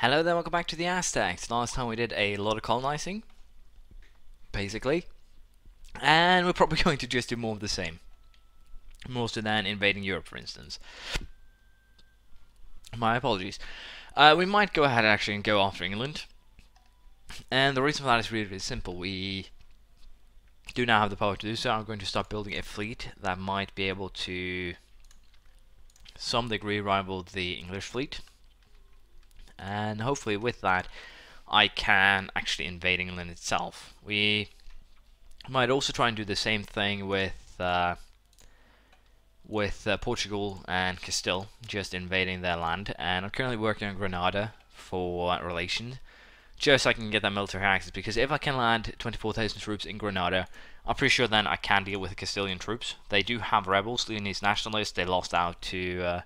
Hello there, welcome back to the Aztecs. Last time we did a lot of colonizing, basically, and we're probably going to just do more of the same. More so than invading Europe, for instance. My apologies. We might go ahead actually and go after England, and the reason for that is really, really simple. We do now have the power to do so. I'm going to start building a fleet that might be able to some degree rival the English fleet. And hopefully with that I can actually invade England itself. We might also try and do the same thing with Portugal and Castile, just invading their land. And I'm currently working on Granada for relations, just so I can get that military access, because if I can land 24,000 troops in Granada, I'm pretty sure then I can deal with the Castilian troops. They do have rebels, Leonese nationalists. They lost out to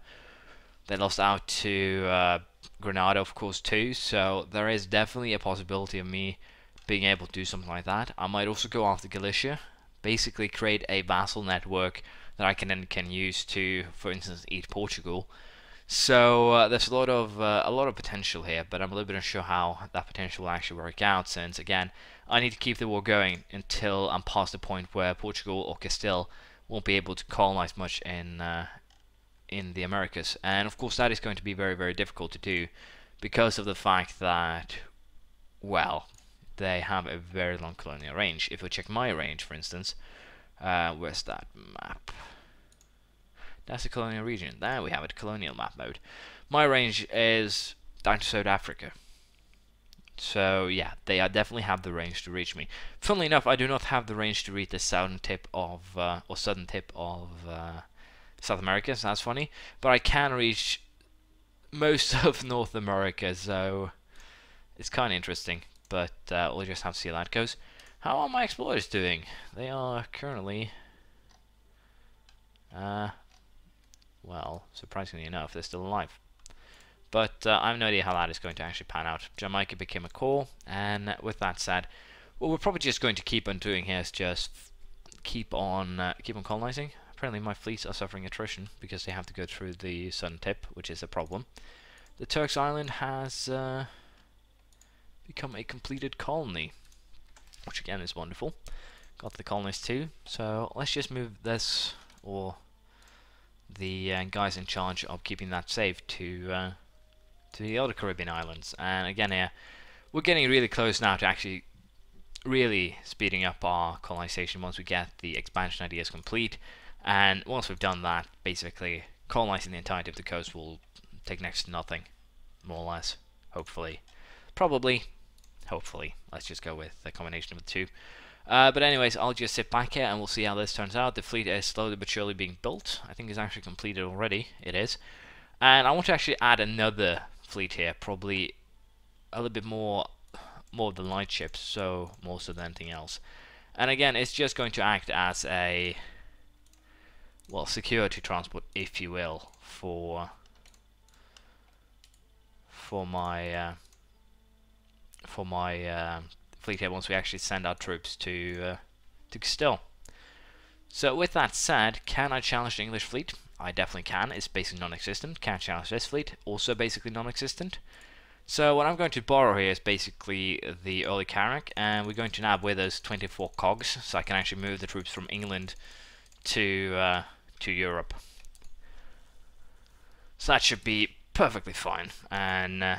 Granada, of course, too, so there is definitely a possibility of me being able to do something like that. I might also go after Galicia, basically create a vassal network that I can use to, for instance, eat Portugal. So there's a lot of potential here, but I'm a little bit unsure how that potential will actually work out, since again I need to keep the war going until I'm past the point where Portugal or Castile won't be able to colonize much in the Americas. And of course that is going to be very, very difficult to do because of the fact that, well, they have a very long colonial range. If we check my range, for instance, where's that map? That's the colonial region. There we have it, colonial map mode. My range is down to South Africa. So yeah, they definitely have the range to reach me. Funnily enough, I do not have the range to reach the southern tip of South America, so that's funny. But I can reach most of North America, so it's kind of interesting. But we'll just have to see how that goes. How are my explorers doing? They are currently, well, surprisingly enough, they're still alive. But I have no idea how that is going to actually pan out. Jamaica became a core, and with that said, what we're probably just going to keep on doing here is just keep on colonizing. Apparently my fleets are suffering attrition because they have to go through the southern tip, which is a problem. The Turks Island has become a completed colony, which again is wonderful. Got the colonies too, so let's just move this, or the guys in charge of keeping that safe, to the other Caribbean islands. And again here, we're getting really close now to actually really speeding up our colonization once we get the expansion ideas complete. And once we've done that, basically colonizing the entirety of the coast will take next to nothing, more or less. Hopefully, probably, hopefully. Let's just go with a combination of the two. But anyways, I'll just sit back here and we'll see how this turns out. The fleet is slowly but surely being built. I think it's actually completed already. It is. And I want to actually add another fleet here, probably a little bit more of the light ships, so more so than anything else. And again, it's just going to act as a, well, security transport, if you will, for my fleet here once we actually send our troops to Castile. So with that said, can I challenge the English fleet? I definitely can. It's basically non-existent. Can I challenge this fleet? Also basically non-existent. So what I'm going to borrow here is basically the early Carrack, and we're going to nab with us 24 cogs, so I can actually move the troops from England to Europe. So that should be perfectly fine. And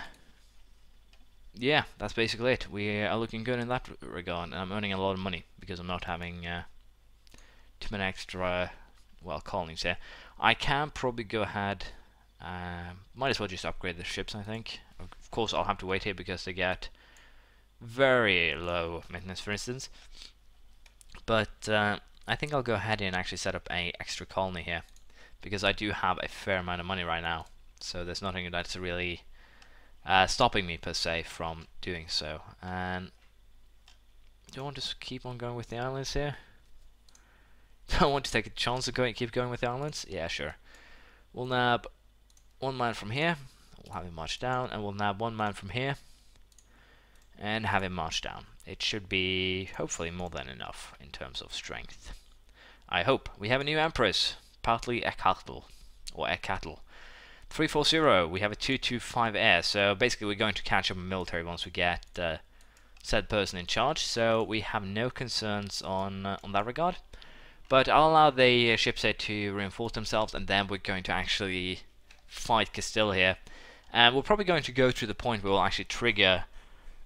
yeah, that's basically it. We are looking good in that regard, and I'm earning a lot of money because I'm not having too many extra, well, colonies here. I can probably go ahead, might as well just upgrade the ships, I think. Of course I'll have to wait here because they get very low maintenance, for instance. But I think I'll go ahead and actually set up a extra colony here, because I do have a fair amount of money right now. So there's nothing that's really stopping me per se from doing so. And do I want to keep on going with the islands here? Do I want to take a chance of keep going with the islands? Yeah, sure. We'll nab one man from here. We'll have him march down, and we'll nab one man from here and have him march down. It should be hopefully more than enough in terms of strength. I hope. We have a new empress, partly Ecatl, or Ecatl. 340, we have a 225 air, so basically we're going to catch up military once we get said person in charge, so we have no concerns on that regard. But I'll allow the ship set to reinforce themselves, and then we're going to actually fight Castile here. And we're probably going to go to the point where we'll actually trigger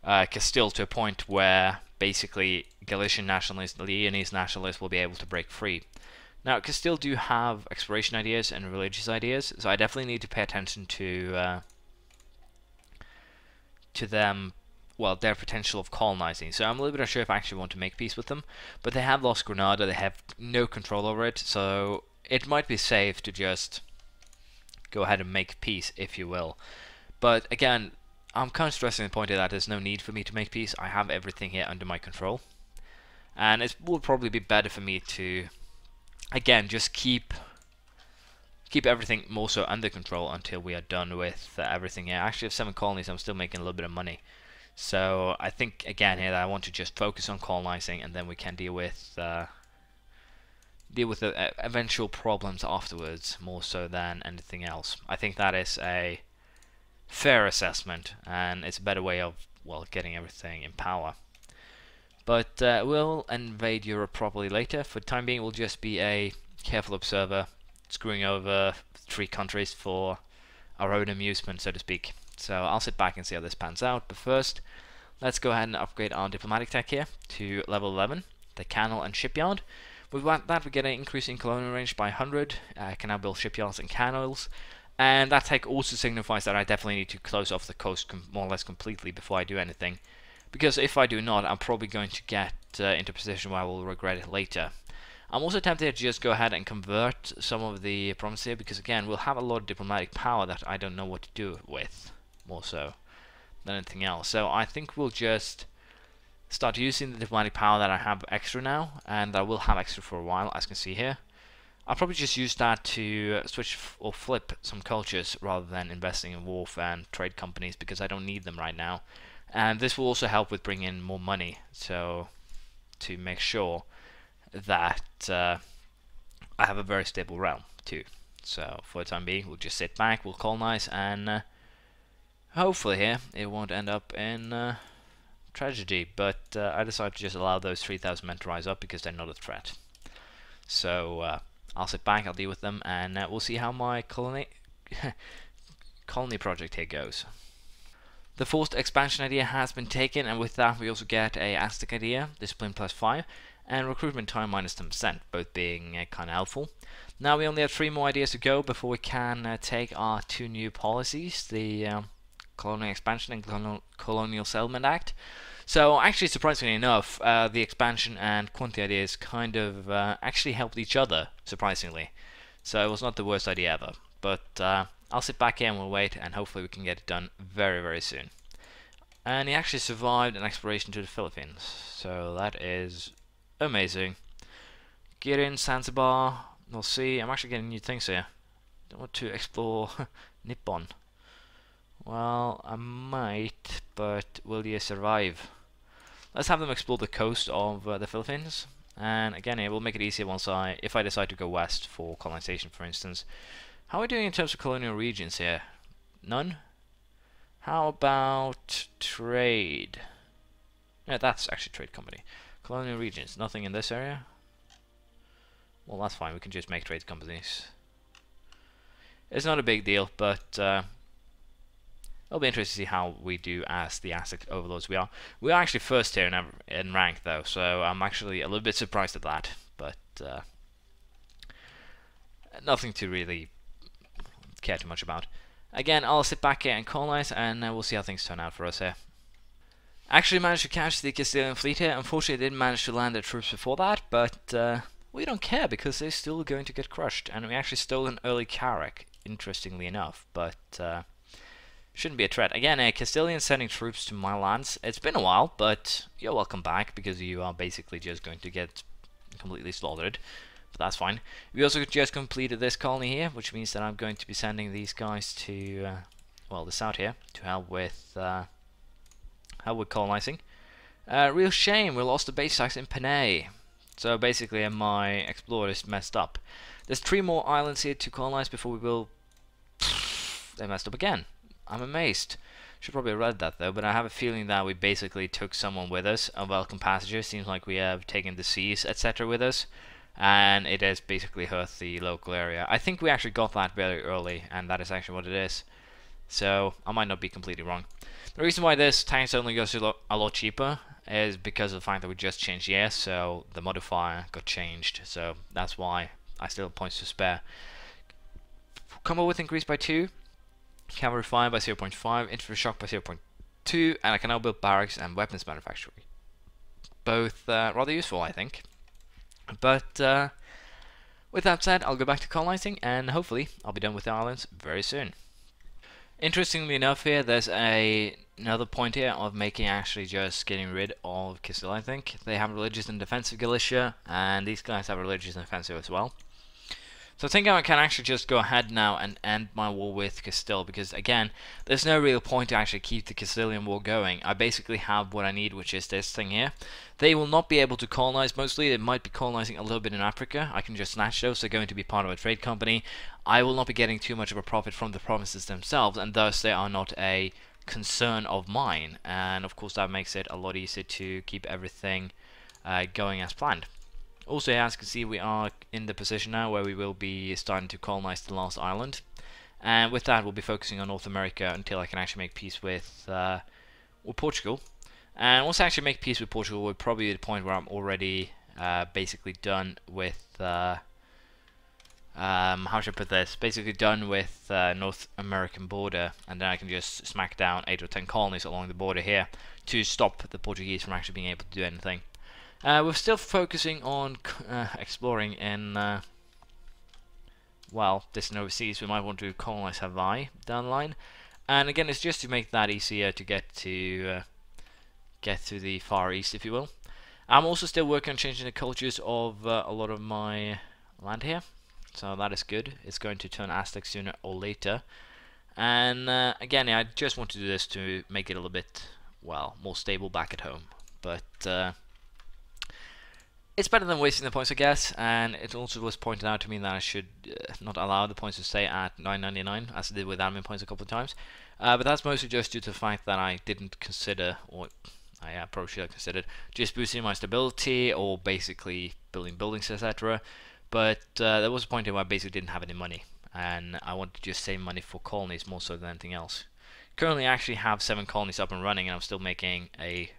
Castile to a point where basically Galician nationalists, Leonese nationalists will be able to break free. Now, Castile do have exploration ideas and religious ideas, so I definitely need to pay attention to them, well, their potential of colonizing. So I'm a little bit unsure if I actually want to make peace with them, but they have lost Granada, they have no control over it, so it might be safe to just go ahead and make peace, if you will. But again, I'm kind of stressing the point that there's no need for me to make peace. I have everything here under my control, and it will probably be better for me to, again, just keep everything more so under control until we are done with everything here. I actually have 7 colonies, I'm still making a little bit of money. So I think, again, here that I want to just focus on colonizing, and then we can deal with the eventual problems afterwards, more so than anything else. I think that is a fair assessment, and it's a better way of, well, getting everything in power. But we'll invade Europe properly later. For the time being, we'll just be a careful observer, screwing over 3 countries for our own amusement, so to speak. So I'll sit back and see how this pans out. But first, let's go ahead and upgrade our diplomatic tech here to level 11, the canal and shipyard. With that, we get an increase in colonial range by 100. I can now build shipyards and canals. And that tech also signifies that I definitely need to close off the coast more or less completely before I do anything. Because if I do not, I'm probably going to get into a position where I will regret it later. I'm also tempted to just go ahead and convert some of the provinces here, because again, we'll have a lot of diplomatic power that I don't know what to do with, more so than anything else. So I think we'll just start using the diplomatic power that I have extra now, and I will have extra for a while, as you can see here. I'll probably just use that to switch or flip some cultures rather than investing in warfare and trade companies, because I don't need them right now. And this will also help with bringing in more money, so to make sure that I have a very stable realm too. So for the time being, we'll just sit back, we'll colonize, and hopefully here it won't end up in tragedy. But I decided to just allow those 3,000 men to rise up because they're not a threat. So I'll sit back, I'll deal with them, and we'll see how my colony project here goes. The forced expansion idea has been taken, and with that we also get a Aztec idea, discipline +5, and recruitment time -10%, both being kind of helpful. Now we only have 3 more ideas to go before we can take our 2 new policies, the Colonial Expansion and Colonial Settlement Act. So actually, surprisingly enough, the expansion and quantity ideas kind of actually helped each other, surprisingly. So it was not the worst idea ever. But I'll sit back here and we'll wait, and hopefully we can get it done very, very soon. And he actually survived an exploration to the Philippines, so that is amazing. Get in Zanzibar, we'll see. I'm actually getting new things here. Don't want to explore Nippon. Well, I might, but will you survive? Let's have them explore the coast of the Philippines. And again, it will make it easier if I decide to go west for colonization, for instance. How are we doing in terms of colonial regions here? None? How about trade? Yeah, that's actually trade company. Colonial regions, nothing in this area? Well, that's fine, we can just make trade companies. It's not a big deal, but it'll be interesting to see how we do as the Aztec overlords we are. We are actually first here in rank, though, so I'm actually a little bit surprised at that. But nothing to really care too much about. Again, I'll sit back here and colonize, and we'll see how things turn out for us here. Actually managed to catch the Castilian fleet here. Unfortunately, I didn't manage to land their troops before that, but we don't care because they're still going to get crushed. And we actually stole an early Carrack, interestingly enough, but shouldn't be a threat. Again, a Castilian sending troops to my lands. It's been a while, but you're welcome back because you are basically just going to get completely slaughtered. But that's fine. We also just completed this colony here, which means that I'm going to be sending these guys to, well, the south here to help with colonizing. Real shame, we lost the base tax in Panay. So basically, my explorer is messed up. There's 3 more islands here to colonize before we will they messed up again. I'm amazed. Should probably have read that though, but I have a feeling that we basically took someone with us, a welcome passenger. Seems like we have taken the seas, etc. with us, and it has basically hurt the local area. I think we actually got that very early, and that is actually what it is. So I might not be completely wrong. The reason why this tank suddenly goes a lot cheaper is because of the fact that we just changed year, so the modifier got changed. So that's why I still have points to spare. Combo width increased by 2. Cavalry fire by 0.5, infantry shock by 0.2, and I can now build barracks and weapons manufacturing. Both rather useful, I think. But with that said, I'll go back to colonizing, and hopefully I'll be done with the islands very soon. Interestingly enough here, there's another point here of making actually just getting rid of Castile, I think. They have religious and defensive Galicia, and these guys have religious and defensive as well. So I think I can actually just go ahead now and end my war with Castile, because again, there's no real point to actually keep the Castilian war going. I basically have what I need, which is this thing here. They will not be able to colonize mostly. They might be colonizing a little bit in Africa. I can just snatch those. They're going to be part of a trade company. I will not be getting too much of a profit from the provinces themselves, and thus they are not a concern of mine. And of course that makes it a lot easier to keep everything going as planned. Also, as you can see, we are in the position now where we will be starting to colonize the last island, and with that we'll be focusing on North America until I can actually make peace with Portugal. And once I actually make peace with Portugal, we're probably at the point where I'm already basically done with how should I put this? Basically done with North American border, and then I can just smack down 8 or 10 colonies along the border here to stop the Portuguese from actually being able to do anything. We're still focusing on exploring in, well, distant overseas. We might want to colonize Hawaii down the line, and again, it's just to make that easier to get to the Far East, if you will. I'm also still working on changing the cultures of a lot of my land here, so that is good. It's going to turn Aztec sooner or later, and again, I just want to do this to make it a little bit, well, more stable back at home, but it's better than wasting the points, I guess, and it also was pointed out to me that I should not allow the points to stay at 9.99, as I did with admin points a couple of times. But that's mostly just due to the fact that I didn't consider, or I probably should have considered, just boosting my stability or basically building buildings, etc. But there was a point where I basically didn't have any money, and I wanted to just save money for colonies more so than anything else. Currently, I actually have 7 colonies up and running, and I'm still making a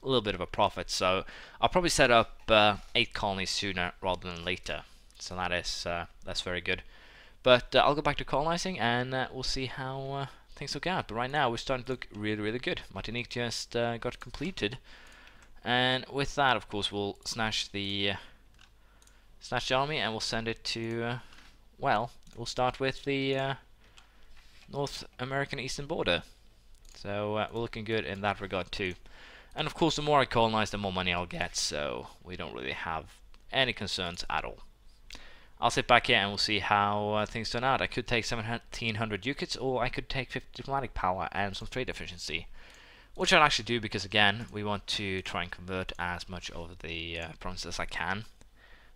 little bit of a profit, so I'll probably set up 8 colonies sooner rather than later, so that is that's very good. But I'll go back to colonizing, and we'll see how things look out. But right now we're starting to look really good. Martinique just got completed, and with that, of course, we'll snatch the army and we'll send it to well, we'll start with the North American eastern border, so we're looking good in that regard too. And of course, the more I colonize, the more money I'll get, so we don't really have any concerns at all. I'll sit back here and we'll see how things turn out. I could take 1700 ducats, or I could take 50 diplomatic power and some trade efficiency, which I'll actually do because, again, we want to try and convert as much of the provinces as I can.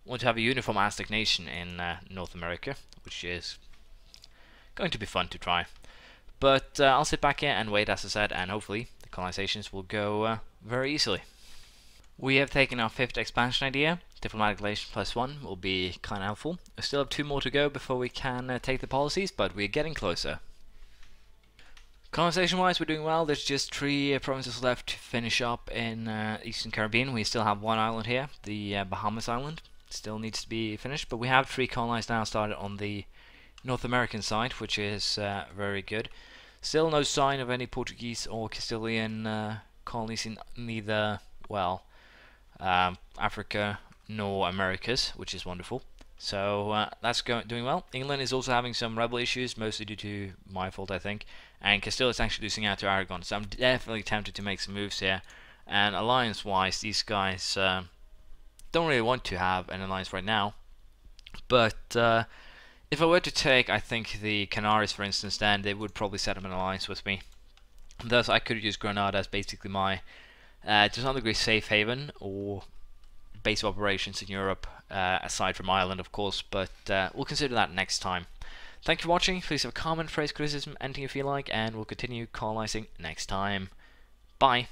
We want to have a uniform Aztec nation in North America, which is going to be fun to try. But I'll sit back here and wait, as I said, and hopefully the colonizations will go very easily. We have taken our 5th expansion idea. Diplomatic relations +1 will be kind of helpful. We still have 2 more to go before we can take the policies, but we're getting closer. Colonization wise, we're doing well. There's just 3 provinces left to finish up in Eastern Caribbean. We still have 1 island here, the Bahamas island. Still needs to be finished, but we have 3 colonized now started on the North American side, which is very good. Still no sign of any Portuguese or Castilian colonies in neither, well, Africa nor Americas, which is wonderful. So that's doing well. England is also having some rebel issues, mostly due to my fault, I think. And Castile is actually losing out to Aragon, so I'm definitely tempted to make some moves here. And alliance-wise, these guys don't really want to have an alliance right now. But if I were to take, I think, the Canaries, for instance, then they would probably set up an alliance with me. Thus, I could use Granada as basically my, to some degree, safe haven or base of operations in Europe, aside from Ireland, of course, but we'll consider that next time. Thank you for watching. Please have a comment, praise, criticism, anything you feel like, and we'll continue colonizing next time. Bye.